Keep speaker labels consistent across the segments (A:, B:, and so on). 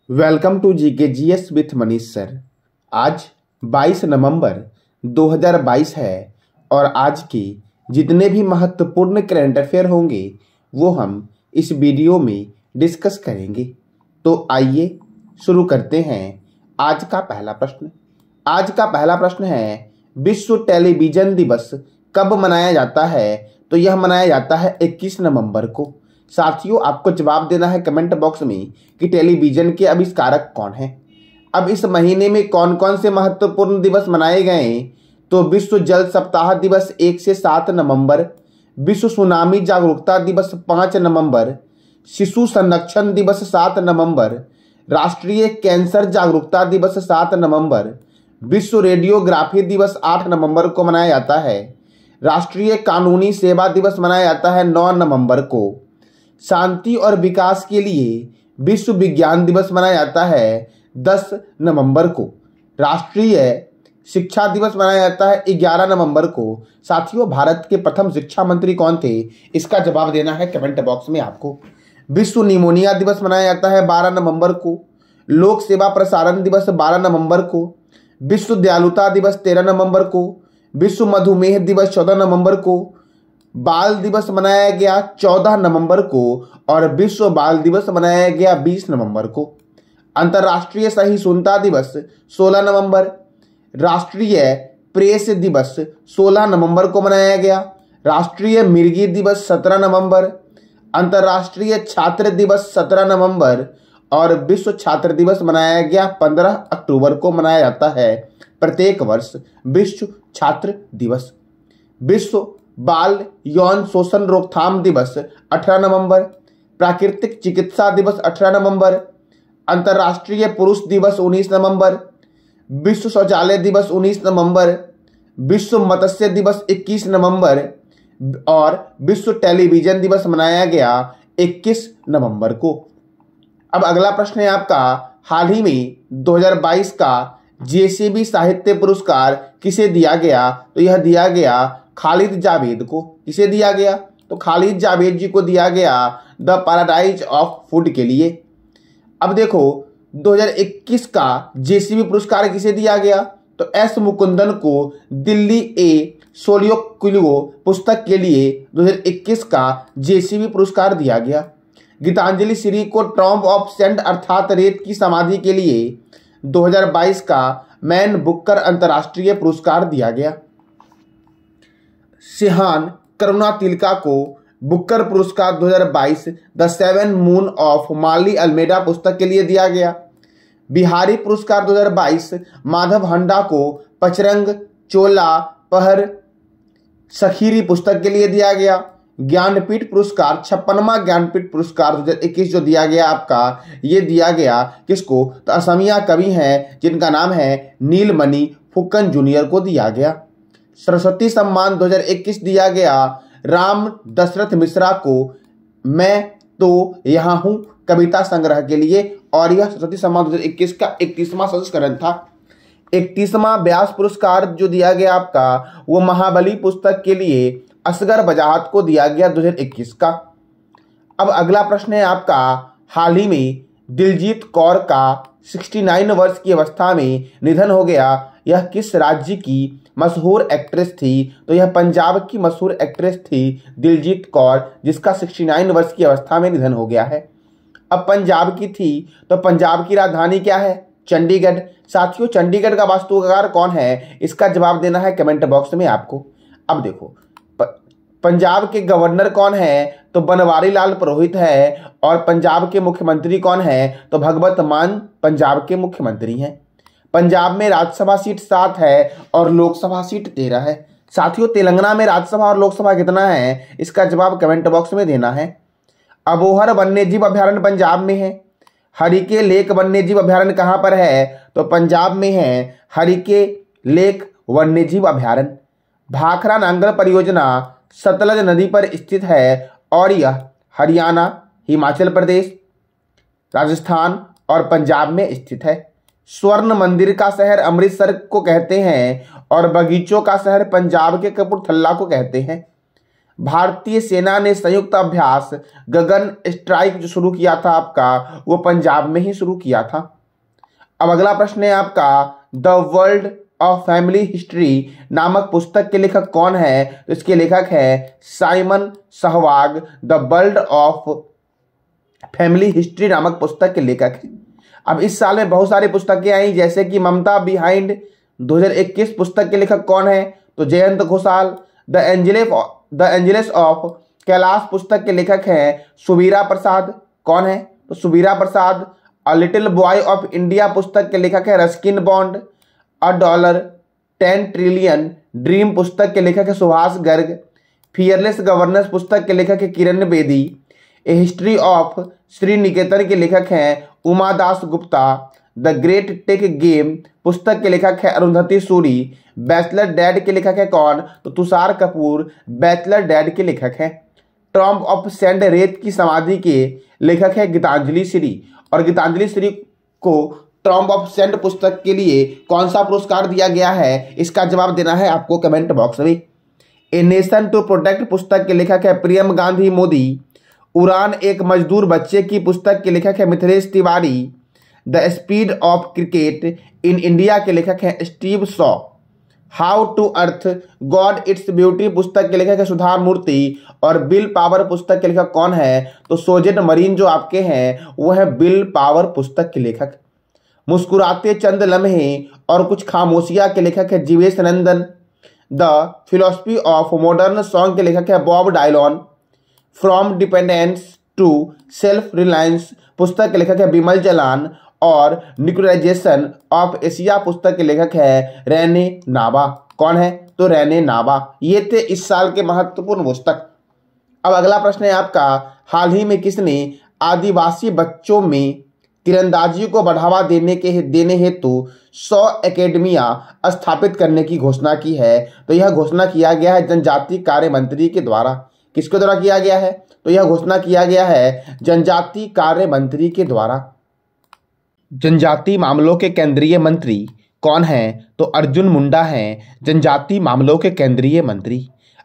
A: Welcome to GK GS with Manish sir. आज 22 नवंबर 2022 है और आज के जितने भी महत्वपूर्ण करंट अफेयर होंगे वो हम इस वीडियो में डिस्कस करेंगे। तो आइए शुरू करते हैं आज का पहला प्रश्न। आज का पहला प्रश्न है, विश्व टेलीविजन दिवस कब मनाया जाता है? तो यह मनाया जाता है 21 नवंबर को। साथियों, आपको जवाब देना है कमेंट बॉक्स में कि टेलीविजन के आविष्कारक कौन हैं। अब इस महीने में कौन कौन से महत्वपूर्ण दिवस मनाए गए? तो विश्व जल सप्ताह दिवस 1 से 7 नवंबर, विश्व सुनामी जागरूकता दिवस 5 नवंबर, शिशु संरक्षण दिवस 7 नवंबर, राष्ट्रीय कैंसर जागरूकता दिवस 7 नवंबर, विश्व रेडियोग्राफी दिवस 8 नवंबर को मनाया जाता है, राष्ट्रीय कानूनी सेवा दिवस मनाया जाता है 9 नवंबर को, शांति और विकास के लिए विश्व विज्ञान दिवस मनाया जाता है 10 नवंबर को, राष्ट्रीय शिक्षा दिवस मनाया जाता है 11 नवंबर को। साथियों, भारत के प्रथम शिक्षा मंत्री कौन थे? इसका जवाब देना है कमेंट बॉक्स में आपको। विश्व निमोनिया दिवस मनाया जाता है 12 नवंबर को, लोक सेवा प्रसारण दिवस 12 नवंबर को, विश्व दयालुता दिवस 13 नवंबर को, विश्व मधुमेह दिवस 14 नवंबर को, बाल दिवस मनाया गया 14 नवंबर को और विश्व बाल दिवस मनाया गया 20 नवंबर को। अंतर्राष्ट्रीय सहिष्णुता दिवस 16 नवंबर, राष्ट्रीय प्रेस दिवस 16 नवंबर को मनाया गया, राष्ट्रीय मिर्गी दिवस 17 नवंबर, अंतर्राष्ट्रीय छात्र दिवस 17 नवंबर और विश्व छात्र दिवस मनाया गया 15 अक्टूबर को मनाया जाता है प्रत्येक वर्ष विश्व छात्र दिवस। विश्व बाल यौन शोषण रोकथाम दिवस 18 नवंबर, प्राकृतिक चिकित्सा दिवस 18 नवंबर, अंतर्राष्ट्रीय पुरुष दिवस 19 नवंबर, विश्व शौचालय दिवस 19 नवंबर, विश्व मत्स्य दिवस 21 नवंबर और विश्व टेलीविजन दिवस मनाया गया 21 नवंबर को। अब अगला प्रश्न है आपका, हाल ही में 2022 का जेसीबी साहित्य पुरस्कार किसे दिया गया? तो यह दिया गया खालिद जावेद को। किसे दिया गया? तो खालिद जावेद जी को दिया गया द पैराडाइज ऑफ फूड के लिए। अब देखो, 2021 का जेसीबी पुरस्कार किसे दिया गया? तो एस मुकुंदन को दिल्ली ए सोलियोकुलियो पुस्तक के लिए 2021 का जेसीबी पुरस्कार दिया गया। गीतांजलि श्री को टॉम्ब ऑफ सेंट अर्थात रेत की समाधि के लिए 2022 का मैन बुकर अंतर्राष्ट्रीय पुरस्कार दिया गया। सिहान करुणा तिलका को बुकर पुरस्कार 2022 the 7 moon of Maali Almeida पुस्तक के लिए दिया गया। बिहारी पुरस्कार 2022 माधव हंडा को पचरंग चोला पहर सखीरी पुस्तक के लिए दिया गया। ज्ञानपीठ पुरस्कार 56वां ज्ञानपीठ पुरस्कार 2021 जो दिया गया आपका, ये दिया गया किसको? तो असमिया कवि हैं जिनका नाम है नीलमणि फुक्कन जूनियर को दिया गया। सरस्वती सम्मान 2021 दिया गया राम दशरथ मिश्रा को मैं तो यहाँ हूँ कविता संग्रह के लिए, और यह सरस्वती सम्मान 2021 का 31वां संस्करण था। 31वां व्यास पुरस्कार जो दिया गया आपका, वो महाबली पुस्तक के लिए असगर बजाहत को दिया गया 2021 का। अब अगला प्रश्न है आपका, हाल ही में दिलजीत कौर का 69 वर्ष की अवस्था में निधन हो गया। यह किस राज्य की मशहूर एक्ट्रेस थी? तो यह पंजाब की मशहूर एक्ट्रेस थी दिलजीत कौर, जिसका 69 वर्ष की अवस्था में निधन हो गया है। अब पंजाब की थी तो पंजाब की राजधानी क्या है? चंडीगढ़। साथियों, चंडीगढ़ का वास्तुकार कौन है? इसका जवाब देना है कमेंट बॉक्स में आपको। अब देखो, पंजाब के गवर्नर कौन है? तो बनवारी लाल पुरोहित है। और पंजाब के मुख्यमंत्री कौन है? तो भगवत मान पंजाब के मुख्यमंत्री हैं। पंजाब में राज्यसभा सीट 7 है और लोकसभा सीट 13 है। साथियों, तेलंगाना में राज्यसभा और लोकसभा कितना है? इसका जवाब कमेंट बॉक्स में देना है। अबोहर वन्यजीव अभ्यारण्य पंजाब में है। हरिके लेक वन्यजीव अभ्यारण्य कहाँ पर है? तो पंजाब में है हरिके लेक वन्यजीव अभ्यारण्य। भाखड़ा नांगल परियोजना सतलज नदी पर स्थित है और यह हरियाणा, हिमाचल प्रदेश, राजस्थान और पंजाब में स्थित है। स्वर्ण मंदिर का शहर अमृतसर को कहते हैं और बगीचों का शहर पंजाब के कपूरथला को कहते हैं। भारतीय सेना ने संयुक्त अभ्यास गगन स्ट्राइक जो शुरू किया था आपका, वो पंजाब में ही शुरू किया था। अब अगला प्रश्न है आपका, the world of family history नामक पुस्तक के लेखक कौन है? तो इसके लेखक है Simon Sehwag. The world of family history नामक पुस्तक के लेखक है। अब इस साल में बहुत सारी पुस्तकें आई, जैसे कि ममता बिहाइंड 2021 पुस्तक के लेखक कौन है? तो Jayant Ghoshal. The angels of Kailash पुस्तक के लेखक हैं सुबीरा प्रसाद। कौन है? तो Subira Prasad. A little boy of India पुस्तक के लेखक है रस्किन बॉन्ड। $10 ट्रिलियन ड्रीम पुस्तक के लेखक है सुभाष गर्ग। फियरलेस गवर्नेंस पुस्तक के लेखक है Kiran Bedi. A history of Sriniketan के लेखक हैं Uma Das Gupta. The great tech game पुस्तक के लेखक है अरुंधति सूरी। बैचलर डैड के लेखक है कौन? तो तुषार कपूर बैचलर डैड के लेखक हैं। टॉम्ब ऑफ सेंड रेत की समाधि के लेखक है गीतांजलि श्री। और गीतांजलि श्री को टॉम्ब ऑफ सेंड पुस्तक के लिए कौन सा पुरस्कार दिया गया है? इसका जवाब देना है आपको कमेंट बॉक्स में। ए नेशन टू प्रोटेक्ट पुस्तक के लेखक है प्रियम गांधी मोदी। उड़ान एक मजदूर बच्चे की पुस्तक के लेखक है Mithilesh Tiwari. The speed of cricket in India के लेखक हैं Steve Shaw. How to earth god it's beauty पुस्तक के लेखक है सुधा मूर्ति। और बिल पावर पुस्तक के लेखक कौन है? तो सोजेन मरीन जो आपके हैं वो है बिल पावर पुस्तक के लेखक। मुस्कुराते चंद लम्हे और कुछ खामोशियां के लेखक है Jeevesh Nandan. The philosophy of modern song के लेखक है Bob Dylan. From dependence to self reliance पुस्तक के लेखक है बिमल जलान। और न्यूक्लियराइजेशन ऑफ एशिया पुस्तक के लेखक है रेने नावा। कौन है? तो रेने नावा। ये थे इस साल के महत्वपूर्ण पुस्तक। अब अगला प्रश्न है आपका, हाल ही में किसने आदिवासी बच्चों में तीरंदाजी को बढ़ावा देने हेतु 100 एकेडमियां स्थापित करने की घोषणा की है? तो यह घोषणा किया गया है जनजातीय कार्य मंत्री के द्वारा। किसके द्वारा किया गया है? तो यह घोषणा किया गया है जनजातीय कार्य मंत्री के द्वारा। जनजातीय मामलों के केंद्रीय मंत्री कौन हैं? तो अर्जुन मुंडा हैं जनजातीय मामलों के केंद्रीय मंत्री।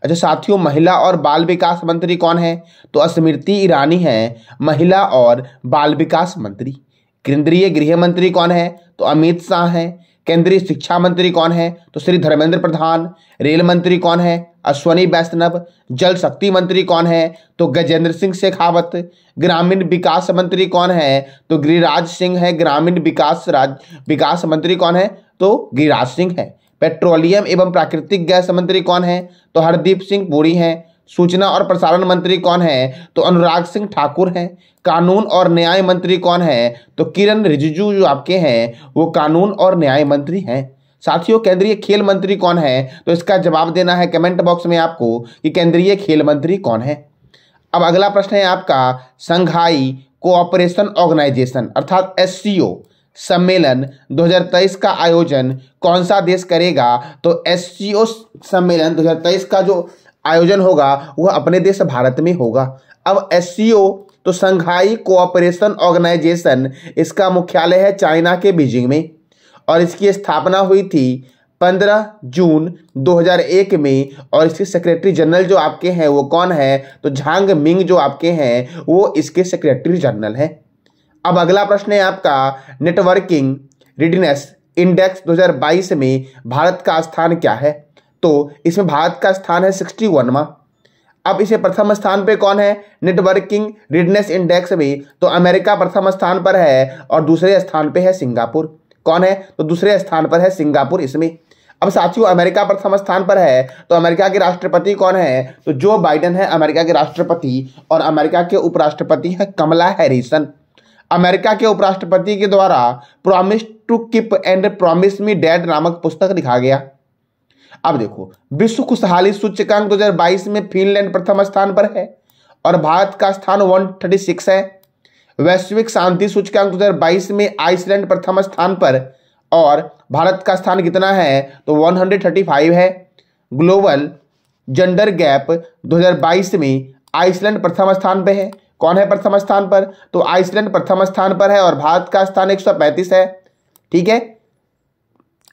A: अच्छा साथियों, महिला और बाल विकास मंत्री कौन है? तो स्मृति ईरानी हैं महिला और बाल विकास मंत्री। केंद्रीय गृह मंत्री कौन है? तो अमित शाह हैं। केंद्रीय शिक्षा मंत्री कौन है? तो श्री धर्मेंद्र प्रधान। रेल मंत्री कौन है? अश्वनी वैष्णव। जल शक्ति मंत्री कौन है? तो गजेंद्र सिंह शेखावत। ग्रामीण विकास मंत्री कौन है? तो गिरिराज सिंह है। ग्रामीण विकास मंत्री कौन है? तो गिरिराज सिंह है। पेट्रोलियम एवं प्राकृतिक गैस मंत्री कौन है? तो हरदीप सिंह पुरी हैं। सूचना और प्रसारण मंत्री कौन है? तो अनुराग सिंह ठाकुर हैं। कानून और न्याय मंत्री कौन है? तो किरण रिजिजू जो आपके हैं वो कानून और न्याय मंत्री हैं। साथियों, केंद्रीय खेल मंत्री कौन है? तो इसका जवाब देना है कमेंट बॉक्स में आपको कि केंद्रीय खेल मंत्री कौन है। अब अगला प्रश्न है आपका, संघाई कोऑपरेशन ऑर्गेनाइजेशन अर्थात SCO सम्मेलन 2023 का आयोजन कौन सा देश करेगा? तो SCO सम्मेलन 2023 का जो आयोजन होगा वह अपने देश भारत में होगा। अब SCO तो संघाई कोऑपरेशन ऑर्गेनाइजेशन, इसका मुख्यालय है चाइना के बीजिंग में और इसकी स्थापना हुई थी 15 जून 2001 में। और इसके सेक्रेटरी जनरल जो आपके हैं वो कौन है? तो झांग मिंग जो आपके हैं वो इसके सेक्रेटरी जनरल हैं। अब अगला प्रश्न है आपका, नेटवर्किंग रेडिनेस इंडेक्स 2022 में भारत का स्थान क्या है? तो इसमें भारत का स्थान है 61वां। अब इसे प्रथम स्थान पे कौन है नेटवर्किंग रेडिनेस इंडेक्स में? तो अमेरिका प्रथम स्थान पर है और दूसरे स्थान पे है सिंगापुर। कौन है? तो दूसरे स्थान पर है सिंगापुर इसमें। अब साथियों, अमेरिका प्रथम स्थान पर है तो अमेरिका के राष्ट्रपति कौन है? तो जो बाइडेन है अमेरिका के राष्ट्रपति। और अमेरिका के उपराष्ट्रपति है कमला हैरिसन। अमेरिका के उपराष्ट्रपति के द्वारा promise to keep and promise me dad नामक पुस्तक लिखा गया। अब देखो, विश्व खुशहाली सूचकांक 2022 में फिनलैंड प्रथम स्थान पर है और भारत का स्थान 136 है। वैश्विक शांति सूचकांक 2022 में आइसलैंड प्रथम स्थान पर और भारत का स्थान कितना है? तो 135 है। ग्लोबल जेंडर गैप 2022 में आइसलैंड प्रथम स्थान पे है। कौन है प्रथम स्थान पर? तो आइसलैंड प्रथम स्थान पर है और भारत का स्थान 135 है। ठीक है।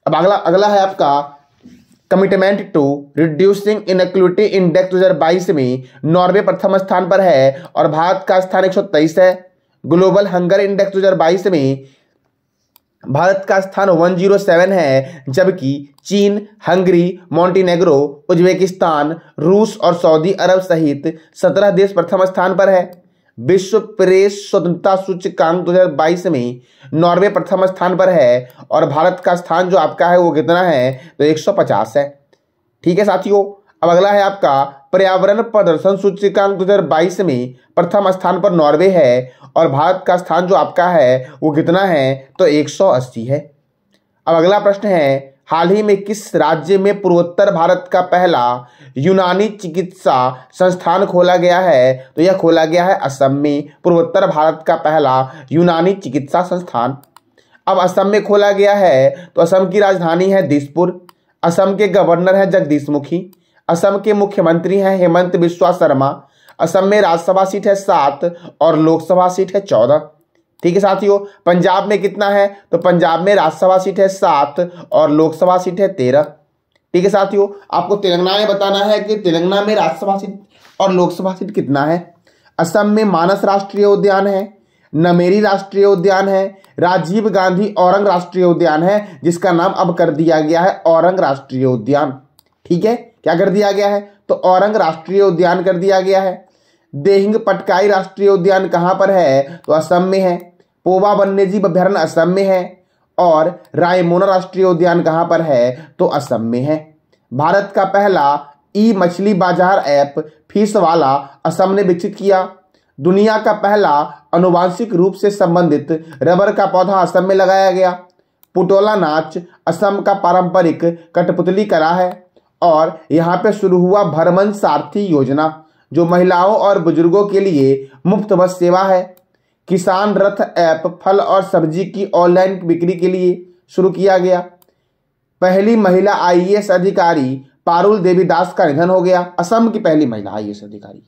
A: अब अगला है आपका commitment to reducing inequality index 2022 में नॉर्वे प्रथम स्थान पर है और भारत का स्थान 123 है। ग्लोबल हंगर इंडेक्स 2022 में भारत का स्थान 107 है, जबकि चीन, हंगरी, मोंटेनेग्रो, उज्बेकिस्तान, रूस और सऊदी अरब सहित 17 देश प्रथम स्थान पर है। विश्व प्रेस स्वतंत्रता सूचकांक 2022 में नॉर्वे प्रथम स्थान पर है और भारत का स्थान जो आपका है वो कितना है, तो 150 है। ठीक है साथियों, अब अगला है आपका पर्यावरण प्रदर्शन सूचकांक 2022 में प्रथम स्थान पर नॉर्वे है और भारत का स्थान जो आपका है वो कितना है, तो 180 है। अब अगला प्रश्न है, हाल ही में किस राज्य में पूर्वोत्तर भारत का पहला यूनानी चिकित्सा संस्थान खोला गया है, तो यह खोला गया है असम में। पूर्वोत्तर भारत का पहला यूनानी चिकित्सा संस्थान अब असम में खोला गया है। तो असम की राजधानी है दिसपुर। असम के गवर्नर हैं जगदीश मुखी। असम के मुख्यमंत्री हैं हेमंत बिस्वा शर्मा। असम में राज्यसभा सीट है 7 और लोकसभा सीट है 14। ठीक है साथियों, पंजाब में कितना है, तो पंजाब में राज्यसभा सीट है 7 और लोकसभा सीट है 13। ठीक है साथियों, आपको तेलंगाना में बताना है कि तेलंगाना में राज्यसभा सीट और लोकसभा सीट कितना है। असम में मानस राष्ट्रीय उद्यान है, नमेरी राष्ट्रीय उद्यान है, राजीव गांधी औरंग राष्ट्रीय उद्यान है, जिसका नाम अब कर दिया गया है औरंग राष्ट्रीय उद्यान। ठीक है, क्या कर दिया गया है, तो औरंग राष्ट्रीय उद्यान कर दिया गया है। देहिंग पटकाई राष्ट्रीय उद्यान कहां पर है, तो असम में है। पोवा वन्यजीव अभ्यारण्य असम में है और रायमोना राष्ट्रीय उद्यान कहां पर है, तो असम में है। भारत का पहला ई मछली बाजार ऐप फीस वाला असम ने विकसित किया। दुनिया का पहला आनुवांशिक रूप से संबंधित रबर का पौधा असम में लगाया गया। पुटोला नाच असम का पारंपरिक कठपुतली कला है और यहाँ पे शुरू हुआ भरमन सारथी योजना, जो महिलाओं और बुजुर्गों के लिए मुफ्त बस सेवा है। किसान रथ ऐप फल और सब्जी की ऑनलाइन बिक्री के लिए शुरू किया गया। पहली महिला आईएएस अधिकारी पारुल देवीदास का निधन हो गया। असम की पहली महिला आईएएस अधिकारी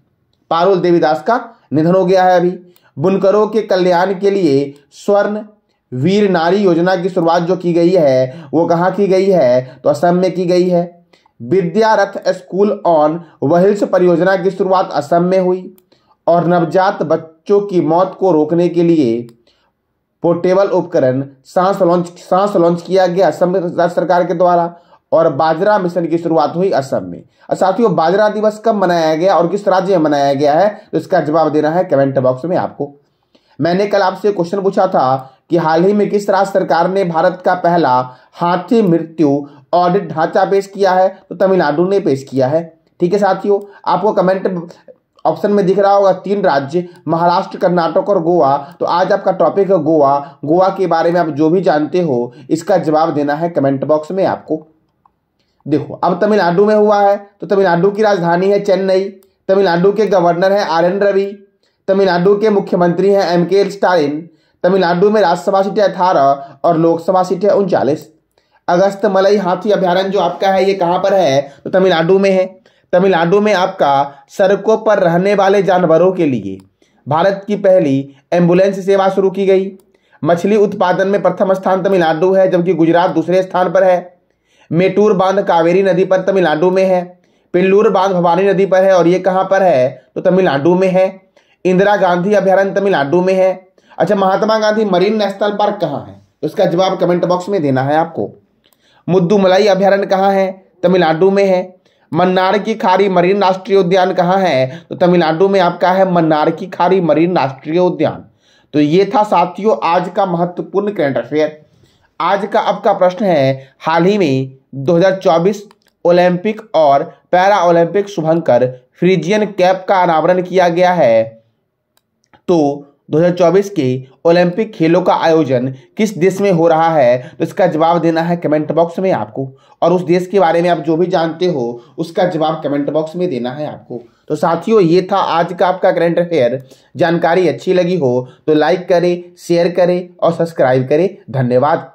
A: पारुल देवीदास का निधन हो गया है अभी। बुनकरों के कल्याण के लिए स्वर्ण वीर नारी योजना की शुरुआत जो की गई है वो कहाँ की गई है, तो असम में की गई है। विद्यारथ स्कूल ऑन व्हील्स परियोजना की शुरुआत असम में हुई और नवजात बच्चों की मौत को रोकने के लिए पोर्टेबल उपकरण सांस लॉन्च किया गया असम राज्य सरकार के द्वारा और बाजरा मिशन की शुरुआत हुई असम में। साथियों, बाजरा दिवस कब मनाया गया और किस राज्य में मनाया गया है, तो इसका जवाब देना है कमेंट बॉक्स में आपको। मैंने कल आपसे क्वेश्चन पूछा था कि हाल ही में किस राज्य सरकार ने भारत का पहला हाथी मृत्यु ऑडिट ढांचा पेश किया है, तो तमिलनाडु ने पेश किया है। ठीक है साथियों, आपको कमेंट ऑप्शन में दिख रहा होगा 3 राज्य, महाराष्ट्र, कर्नाटक और गोवा। तो आज आपका टॉपिक है गोवा। गोवा के बारे में आप जो भी जानते हो इसका जवाब देना है कमेंट बॉक्स में आपको। देखो, अब तमिलनाडु में हुआ है तो तमिलनाडु की राजधानी है चेन्नई। तमिलनाडु के गवर्नर हैं आर.एन. रवि। तमिलनाडु के मुख्यमंत्री हैं एम.के. स्टालिन। तमिलनाडु में राज्यसभा सीटें 18 और लोकसभा सीटें 39। अगस्त मलई हाथी अभ्यारण्य जो आपका है ये कहां पर है, तो तमिलनाडु में है। तमिलनाडु में आपका सड़कों पर रहने वाले जानवरों के लिए भारत की पहली एम्बुलेंस सेवा शुरू की गई। मछली उत्पादन में प्रथम स्थान तमिलनाडु है, जबकि गुजरात दूसरे स्थान पर है। मेटूर बांध कावेरी नदी पर तमिलनाडु में है। पिल्लूर बांध भवानी नदी पर है और ये कहां पर है, तो तमिलनाडु में है। इंदिरा गांधी अभ्यारण्य तमिलनाडु में है। अच्छा, Mahatma Gandhi marine national park कहाँ है, तो इसका जवाब कमेंट बॉक्स में देना है आपको। मुद्दुमलाई अभ्यारण्य कहाँ है, तमिलनाडु में है। मन्नार की खाड़ी मरीन राष्ट्रीय उद्यान कहाँ है, तो तमिलनाडु में आपका है मन्नार की खाड़ी मरीन राष्ट्रीय उद्यान। तो ये था साथियों आज का महत्वपूर्ण करंट अफेयर। आज का आपका प्रश्न है, हाल ही में 2024 ओलंपिक और पैरा ओलंपिक शुभंकर फ्रीजियन कैप का अनावरण किया गया है। तो 2024 के ओलंपिक खेलों का आयोजन किस देश में हो रहा है, तो इसका जवाब देना है कमेंट बॉक्स में आपको। और उस देश के बारे में आप जो भी जानते हो उसका जवाब कमेंट बॉक्स में देना है आपको। तो साथियों, ये था आज का आपका करंट अफेयर। जानकारी अच्छी लगी हो तो लाइक करें, शेयर करें और सब्सक्राइब करें। धन्यवाद।